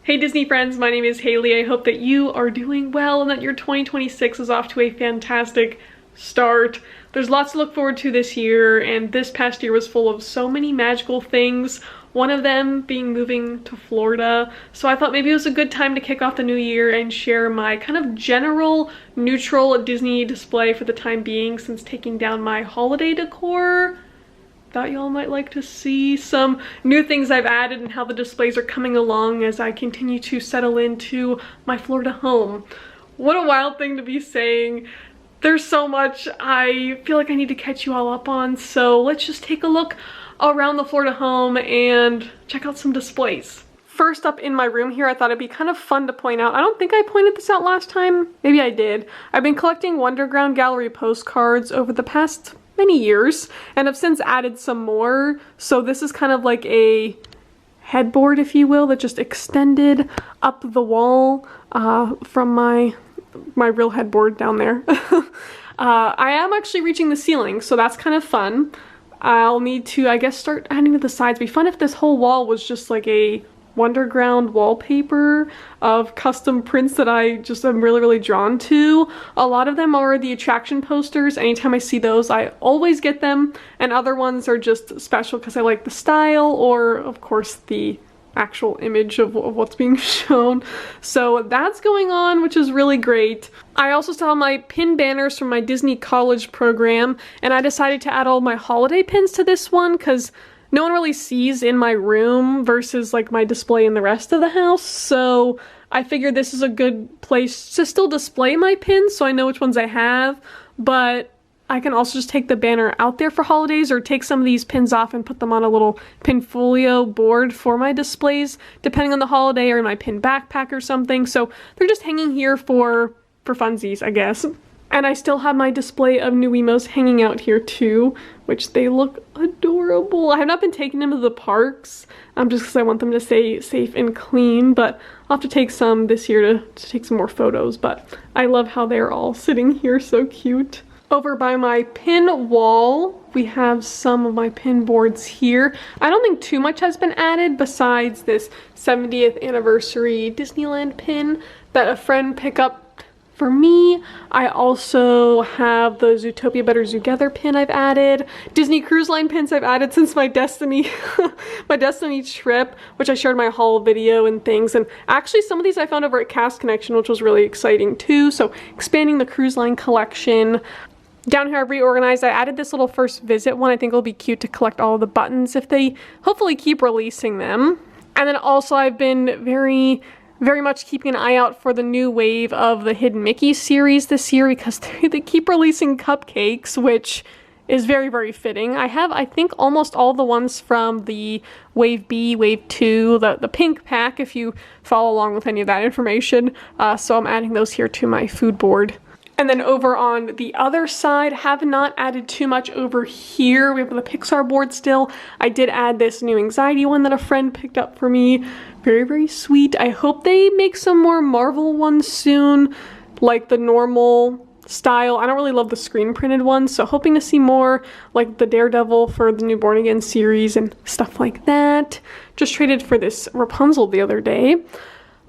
Hey Disney friends, my name is Hailey. I hope that you are doing well and that your 2026 is off to a fantastic start. There's lots to look forward to this year, and this past year was full of so many magical things. One of them being moving to Florida. So I thought maybe it was a good time to kick off the new year and share my kind of general neutral Disney display for the time being, since taking down my holiday decor. Thought y'all might like to see some new things I've added and how the displays are coming along as I continue to settle into my Florida home. What a wild thing to be saying. There's so much I feel like I need to catch you all up on, so let's just take a look around the Florida home and check out some displays. First up in my room here, I thought it'd be kind of fun to point out. I don't think I pointed this out last time. Maybe I did. I've been collecting Wonderground Gallery postcards over the past many years, and I've since added some more. So this is kind of like a headboard, if you will, that just extended up the wall from my real headboard down there. I am actually reaching the ceiling, so that's kind of fun. I'll need to, I guess, start adding to the sides. It'd be fun if this whole wall was just like a Wonderground wallpaper of custom prints that I just am really drawn to. A lot of them are the attraction posters. Anytime I see those, I always get them, and other ones are just special because I like the style, or of course the actual image of what's being shown. So that's going on, which is really great. I also still have my pin banners from my Disney college program, and I decided to add all my holiday pins to this one because no one really sees in my room versus like my display in the rest of the house. So I figured this is a good place to still display my pins so I know which ones I have, but I can also just take the banner out there for holidays, or take some of these pins off and put them on a little pinfolio board for my displays, depending on the holiday, or in my pin backpack or something. So they're just hanging here for funsies, I guess. And I still have my display of new Emos hanging out here too, which they look adorable. I have not been taking them to the parks, just because I want them to stay safe and clean, but I'll have to take some this year to take some more photos. But I love how they're all sitting here, so cute. Over by my pin wall, we have some of my pin boards here. I don't think too much has been added besides this 70th anniversary Disneyland pin that a friend picked up for me. I also have the Zootopia Better Together pin I've added. Disney Cruise Line pins I've added since my Destiny my Destiny trip, which I shared my haul video and things. And actually some of these I found over at Cast Connection, which was really exciting too. So expanding the cruise line collection. Down here I've reorganized. I added this little first visit one. I think it'll be cute to collect all the buttons if they hopefully keep releasing them. And then also I've been very much keeping an eye out for the new wave of the Hidden Mickey series this year, because they keep releasing cupcakes, which is very fitting. I have, I think, almost all the ones from the Wave B, Wave 2, the pink pack, if you follow along with any of that information. So I'm adding those here to my food board. And then over on the other side, have not added too much over here. We have the Pixar board still. I did add this new anxiety one that a friend picked up for me. Very sweet. I hope they make some more Marvel ones soon, like the normal style. I don't really love the screen printed ones, so hoping to see more like the Daredevil for the new Born Again series and stuff like that. Just traded for this Rapunzel the other day.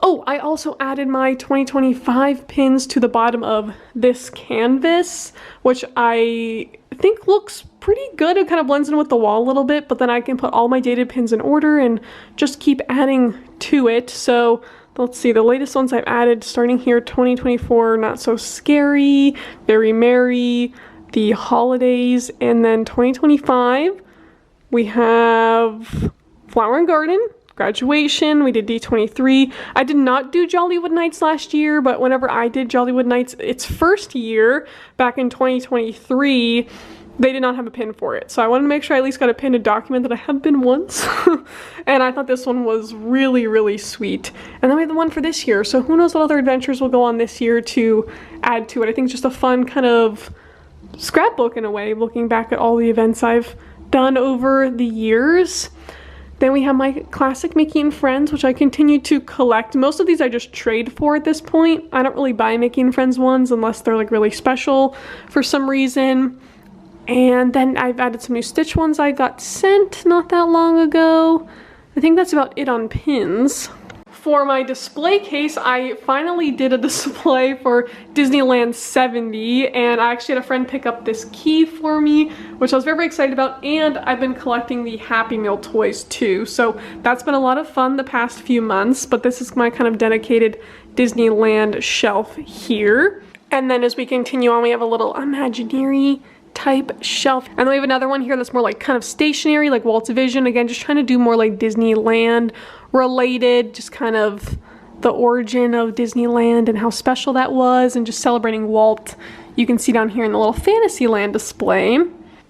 Oh, I also added my 2025 pins to the bottom of this canvas, which I think looks pretty good. It kind of blends in with the wall a little bit, but then I can put all my dated pins in order and just keep adding to it. So let's see, the latest ones I've added starting here, 2024, Not So Scary, Very Merry, the holidays, and then 2025, we have Flower and Garden, Graduation, we did D23. I did not do Jollywood Nights last year, but whenever I did Jollywood Nights its first year, back in 2023, they did not have a pin for it. So I wanted to make sure I at least got a pin to document that I have been once. And I thought this one was really sweet. And then we have the one for this year, so who knows what other adventures will go on this year to add to it. I think it's just a fun kind of scrapbook in a way, looking back at all the events I've done over the years. Then we have my classic Mickey and Friends, which I continue to collect. Most of these I just trade for at this point. I don't really buy Mickey and Friends ones unless they're like really special for some reason. And then I've added some new Stitch ones I got sent not that long ago. I think that's about it on pins. For my display case, I finally did a display for Disneyland 70, and I actually had a friend pick up this key for me, which I was very, very excited about, and I've been collecting the Happy Meal toys too. So that's been a lot of fun the past few months, but this is my kind of dedicated Disneyland shelf here. And then as we continue on, we have a little Imagineering type shelf, and then we have another one here that's more like kind of stationary, like Walt's Vision. Again, just trying to do more like Disneyland related, just kind of the origin of Disneyland and how special that was, and just celebrating Walt. You can see down here in the little Fantasyland display.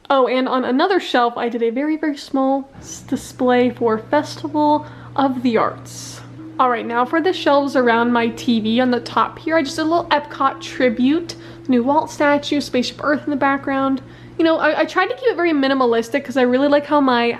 Oh, and on another shelf, I did a very, very small display for Festival of the Arts. All right, now for the shelves around my TV on the top here, I just did a little Epcot tribute. New Walt statue, Spaceship Earth in the background. You know, I tried to keep it very minimalistic because I really like how my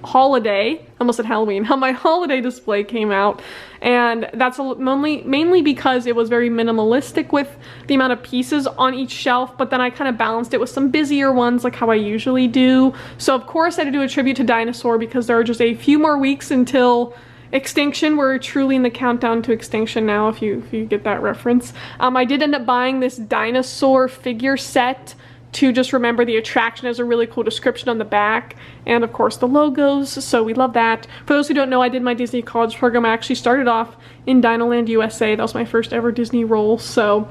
holiday, almost at Halloween, how my holiday display came out. And that's mainly because it was very minimalistic with the amount of pieces on each shelf, but then I kind of balanced it with some busier ones like how I usually do. So of course I had to do a tribute to Dinosaur because there are just a few more weeks until extinction. We're truly in the countdown to extinction now, if you get that reference. I did end up buying this dinosaur figure set to just remember the attraction. Has a really cool description on the back, and of course the logos, so we love that. For those who don't know, I did my Disney college program. I actually started off in Dinoland USA. That was my first ever Disney role, so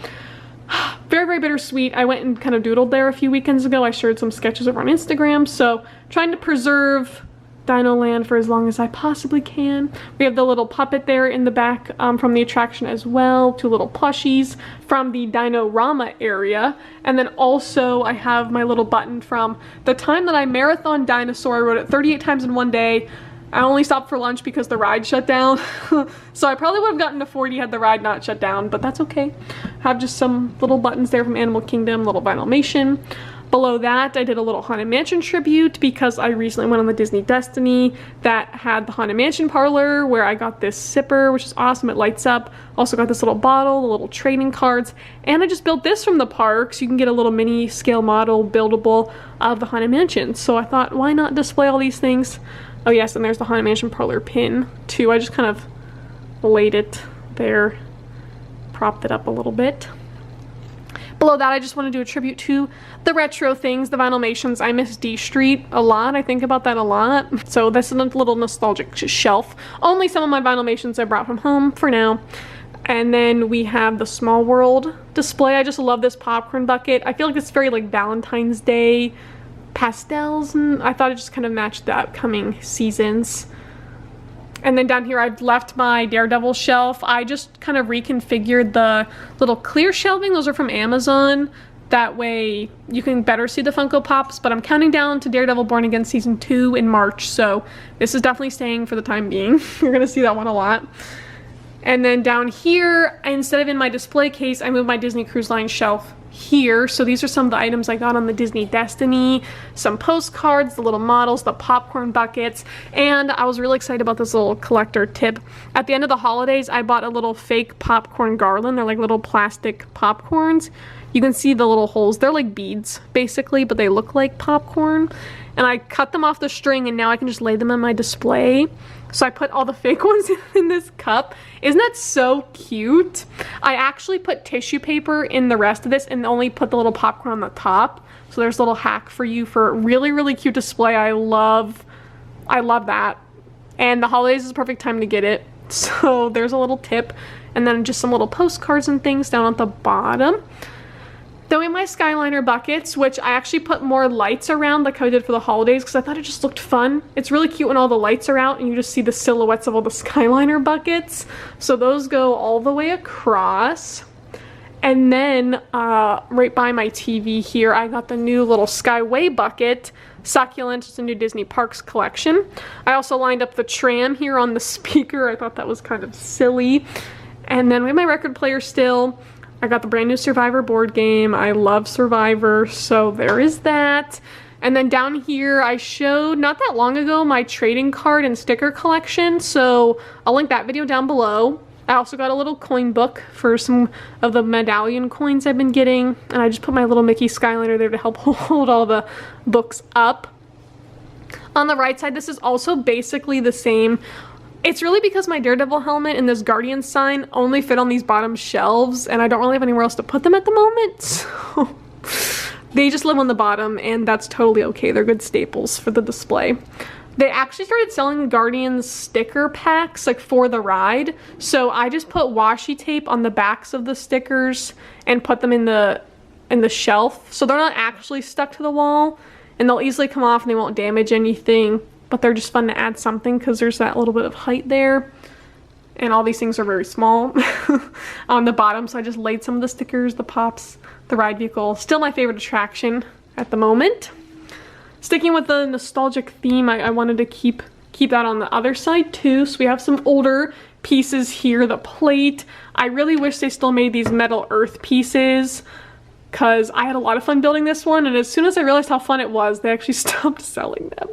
very, very bittersweet. I went and kind of doodled there a few weekends ago. I shared some sketches over on Instagram, so trying to preserve Dinoland for as long as I possibly can. We have the little puppet there in the back from the attraction as well, 2 little plushies from the Dinorama area, and then also I have my little button from the time that I marathon Dinosaur. I rode it 38 times in one day. I only stopped for lunch because the ride shut down. So I probably would have gotten to 40 had the ride not shut down, but that's okay. I have just some little buttons there from Animal Kingdom, little Vinylmation. Below that, I did a little Haunted Mansion tribute because I recently went on the Disney Destiny that had the Haunted Mansion parlor where I got this zipper, which is awesome. It lights up. Also got this little bottle, the little trading cards, and I just built this from the park, so you can get a little mini scale model buildable of the Haunted Mansion. So I thought, why not display all these things? Oh yes, and there's the Haunted Mansion parlor pin too. I just kind of laid it there, propped it up a little bit. Below that, I just want to do a tribute to the retro things, the Vinylmations. I miss D Street a lot. I think about that a lot. So this is a little nostalgic shelf. Only some of my Vinylmations I brought from home for now. And then we have the Small World display. I just love this popcorn bucket. I feel like it's very like Valentine's Day pastels, and I thought it just kind of matched the upcoming seasons. And then down here I've left my Daredevil shelf. I just kind of reconfigured the little clear shelving. Those are from Amazon. That way you can better see the Funko Pops, but I'm counting down to Daredevil Born Again Season 2 in March, so this is definitely staying for the time being. You're gonna see that one a lot. And then down here, instead of in my display case, I moved my Disney Cruise Line shelf here. So these are some of the items I got on the Disney Destiny, some postcards, the little models, the popcorn buckets, and I was really excited about this little collector tip. At the end of the holidays, I bought a little fake popcorn garland. They're like little plastic popcorns. You can see the little holes. They're like beads, basically, but they look like popcorn. And I cut them off the string, and now I can just lay them on my display. So I put all the fake ones in this cup. Isn't that so cute? I actually put tissue paper in the rest of this and only put the little popcorn on the top. So there's a little hack for you for a really, really cute display. I love that. And the holidays is the perfect time to get it. So there's a little tip. And then just some little postcards and things down at the bottom. Then we have my Skyliner buckets, which I actually put more lights around like how I did for the holidays because I thought it just looked fun. It's really cute when all the lights are out and you just see the silhouettes of all the Skyliner buckets. So those go all the way across. And then right by my TV here, I got the new little Skyway bucket. Succulent, it's a new Disney Parks collection. I also lined up the tram here on the speaker. I thought that was kind of silly. And then we have my record player still. I got the brand new Survivor board game. I love Survivor, so there is that. And then down here, I showed not that long ago my trading card and sticker collection, so I'll link that video down below. I also got a little coin book for some of the medallion coins I've been getting, and I just put my little Mickey Skyliner there to help hold all the books up. On the right side, this is also basically the same It's really because my Daredevil helmet and this Guardian sign only fit on these bottom shelves, and I don't really have anywhere else to put them at the moment, so they just live on the bottom, and that's totally okay. They're good staples for the display. They actually started selling Guardians sticker packs like for the ride, so I just put washi tape on the backs of the stickers and put them in the shelf, so they're not actually stuck to the wall, and they'll easily come off and they won't damage anything, but they're just fun to add something because there's that little bit of height there, and all these things are very small on the bottom, so I just laid some of the stickers, the pops, the ride vehicle. Still my favorite attraction at the moment. Sticking with the nostalgic theme, I wanted to keep that on the other side too. So we have some older pieces here. The plate, I really wish they still made these metal earth pieces because I had a lot of fun building this one, and as soon as I realized how fun it was, they actually stopped selling them.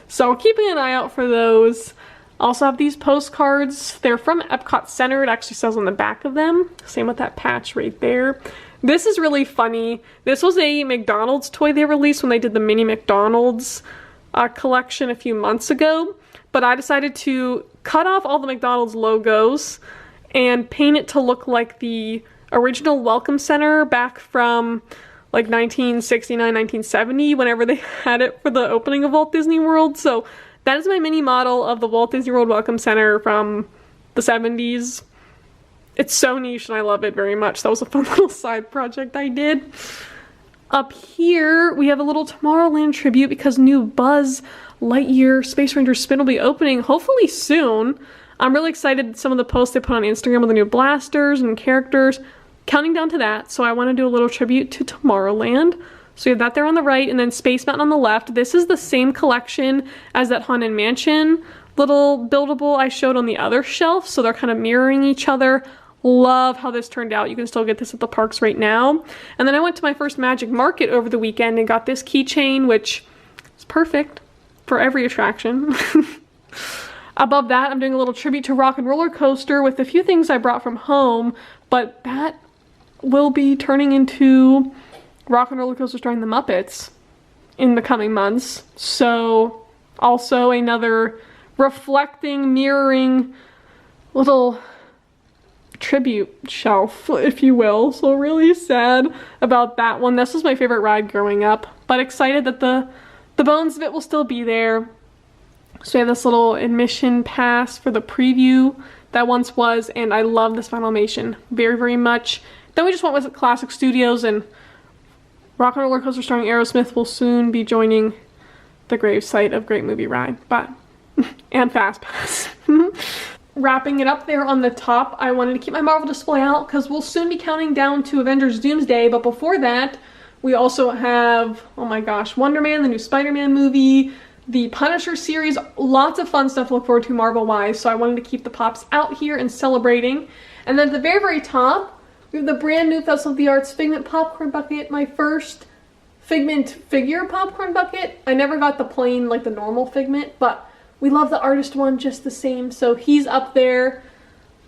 So keeping an eye out for those. Also have these postcards. They're from Epcot Center. It actually says on the back of them. Same with that patch right there. This is really funny. This was a McDonald's toy they released when they did the mini McDonald's collection a few months ago, but I decided to cut off all the McDonald's logos and paint it to look like the original Welcome Center back from like 1969, 1970, whenever they had it for the opening of Walt Disney World. So that is my mini model of the Walt Disney World Welcome Center from the 70s. It's so niche and I love it very much. That was a fun little side project I did. Up here, we have a little Tomorrowland tribute because new Buzz Lightyear Space Ranger spin will be opening hopefully soon. I'm really excited. Some of the posts they put on Instagram with the new blasters and characters, counting down to that. So I want to do a little tribute to Tomorrowland. So you have that there on the right, and then Space Mountain on the left. This is the same collection as that Haunted Mansion little buildable I showed on the other shelf. So they're kind of mirroring each other. Love how this turned out. You can still get this at the parks right now. And then I went to my first Magic Market over the weekend and got this keychain, which is perfect for every attraction. Above that, I'm doing a little tribute to Rock and Roller Coaster with a few things I brought from home, but that will be turning into Rock and Roller Coaster starring the Muppets in the coming months. So also another reflecting, mirroring little tribute shelf, if you will. So really sad about that one. This was my favorite ride growing up, but excited that the bones of it will still be there. So we have this little admission pass for the preview that once was, and I love this Funimation very, very much. Then we just went with Classic Studios, and Rock and Roller Coaster starring Aerosmith will soon be joining the gravesite of Great Movie Ride, but and Fast Pass. Wrapping it up there on the top, I wanted to keep my Marvel display out because we'll soon be counting down to Avengers Doomsday, but before that, we also have, oh my gosh, Wonder Man, the new Spider-Man movie, the Punisher series, lots of fun stuff to look forward to Marvel-wise, so I wanted to keep the pops out here and celebrating. And then at the very, very top, we have the brand new Festival of the Arts Figment Popcorn Bucket, my first Figment figure popcorn bucket. I never got the plain, like the normal Figment, but we love the artist one just the same, so he's up there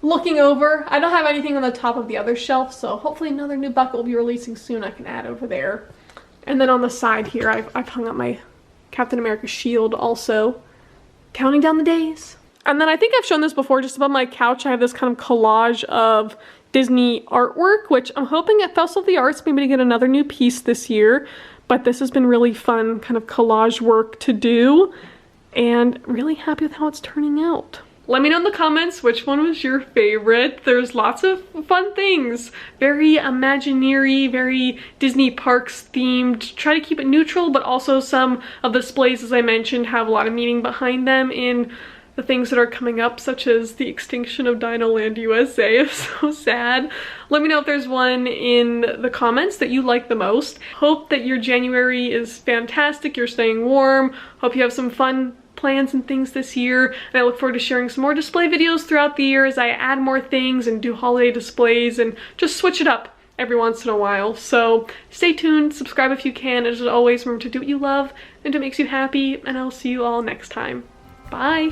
looking over. I don't have anything on the top of the other shelf, so hopefully another new bucket will be releasing soon I can add over there. And then on the side here, I've hung up my Captain America shield also, counting down the days. And then I think I've shown this before, just above my couch I have this kind of collage of Disney artwork, which I'm hoping at Festival of the Arts maybe to get another new piece this year, but this has been really fun kind of collage work to do, and really happy with how it's turning out. Let me know in the comments which one was your favorite. There's lots of fun things. Very Imagineering, very Disney parks themed. Try to keep it neutral, but also some of the displays, as I mentioned, have a lot of meaning behind them in the things that are coming up, such as the extinction of Dinoland USA. It's so sad. Let me know if there's one in the comments that you like the most. Hope that your January is fantastic, you're staying warm. Hope you have some fun plans and things this year, and I look forward to sharing some more display videos throughout the year as I add more things and do holiday displays and just switch it up every once in a while. So stay tuned, subscribe if you can, and as always, remember to do what you love and do what makes you happy, and I'll see you all next time. Bye!